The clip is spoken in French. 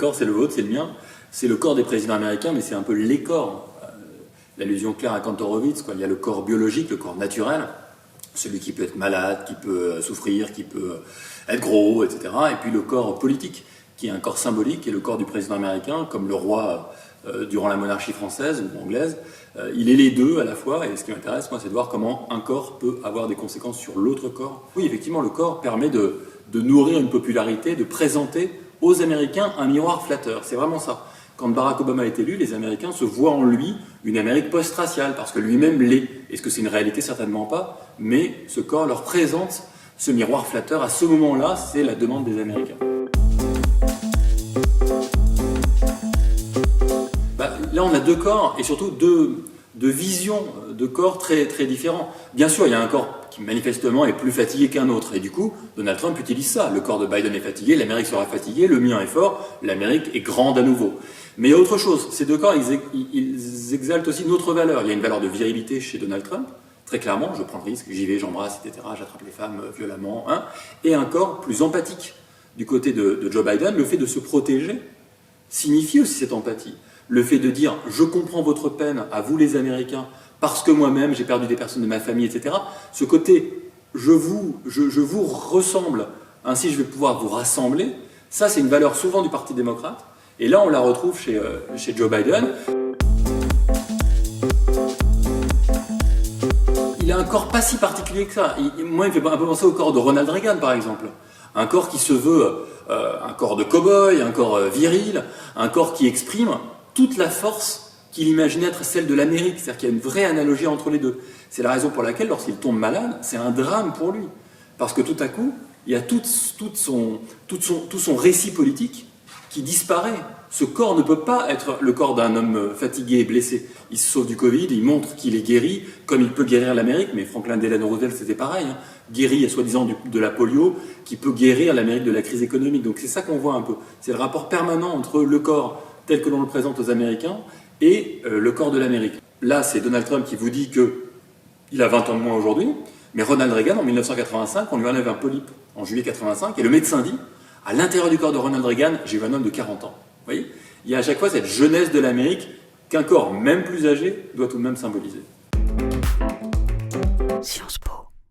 corps, c'est le vôtre, c'est le mien, c'est le corps des présidents américains, mais c'est un peu les corps. L'allusion claire à Kantorowicz, quoi. Il y a le corps biologique, le corps naturel, celui qui peut être malade, qui peut souffrir, qui peut être gros, etc. Et puis le corps politique, qui est un corps symbolique, qui est le corps du président américain, comme le roi durant la monarchie française ou anglaise. Il est les deux à la fois, et ce qui m'intéresse, moi, c'est de voir comment un corps peut avoir des conséquences sur l'autre corps. Oui, effectivement, le corps permet de nourrir une popularité, de présenter aux Américains un miroir flatteur. C'est vraiment ça. Quand Barack Obama est élu, les Américains se voient en lui une Amérique post-raciale, parce que lui-même l'est. Est-ce que c'est une réalité? Certainement pas, mais ce corps leur présente ce miroir flatteur. À ce moment-là, c'est la demande des Américains. Là, on a deux corps, et surtout deux visions de corps très, très différents. Bien sûr, il y a un corps qui manifestement est plus fatigué qu'un autre, et du coup, Donald Trump utilise ça. Le corps de Biden est fatigué, l'Amérique sera fatiguée, le mien est fort, l'Amérique est grande à nouveau. Mais il y a autre chose, ces deux corps, ils exaltent aussi une autre valeur. Il y a une valeur de virilité chez Donald Trump, très clairement, je prends le risque, j'y vais, j'embrasse, etc., j'attrape les femmes violemment, hein, et un corps plus empathique. Du côté de Joe Biden, le fait de se protéger signifie aussi cette empathie. Le fait de dire « je comprends votre peine à vous les Américains parce que moi-même j'ai perdu des personnes de ma famille, etc. » Ce côté « je vous ressemble, ainsi je vais pouvoir vous rassembler », ça c'est une valeur souvent du Parti démocrate. Et là on la retrouve chez Joe Biden. Il a un corps pas si particulier que ça. Moi il me fait un peu penser au corps de Ronald Reagan par exemple. Un corps qui se veut un corps de cow-boy, un corps viril, un corps qui exprime toute la force qu'il imaginait être celle de l'Amérique. C'est-à-dire qu'il y a une vraie analogie entre les deux. C'est la raison pour laquelle, lorsqu'il tombe malade, c'est un drame pour lui. Parce que tout à coup, il y a tout son récit politique qui disparaît. Ce corps ne peut pas être le corps d'un homme fatigué et blessé. Il se sauve du Covid, il montre qu'il est guéri, comme il peut guérir l'Amérique, mais Franklin Delano Roosevelt c'était pareil, hein. Guéri, soi-disant, de la polio, qui peut guérir l'Amérique de la crise économique. Donc c'est ça qu'on voit un peu. C'est le rapport permanent entre le corps tel que l'on le présente aux Américains et le corps de l'Amérique. Là, c'est Donald Trump qui vous dit qu'il a 20 ans de moins aujourd'hui, mais Ronald Reagan, en 1985, on lui enlève un polype en juillet 85, et le médecin dit, à l'intérieur du corps de Ronald Reagan, j'ai vu un homme de 40 ans. Vous voyez ? Il y a à chaque fois cette jeunesse de l'Amérique qu'un corps, même plus âgé, doit tout de même symboliser. Sciences Po.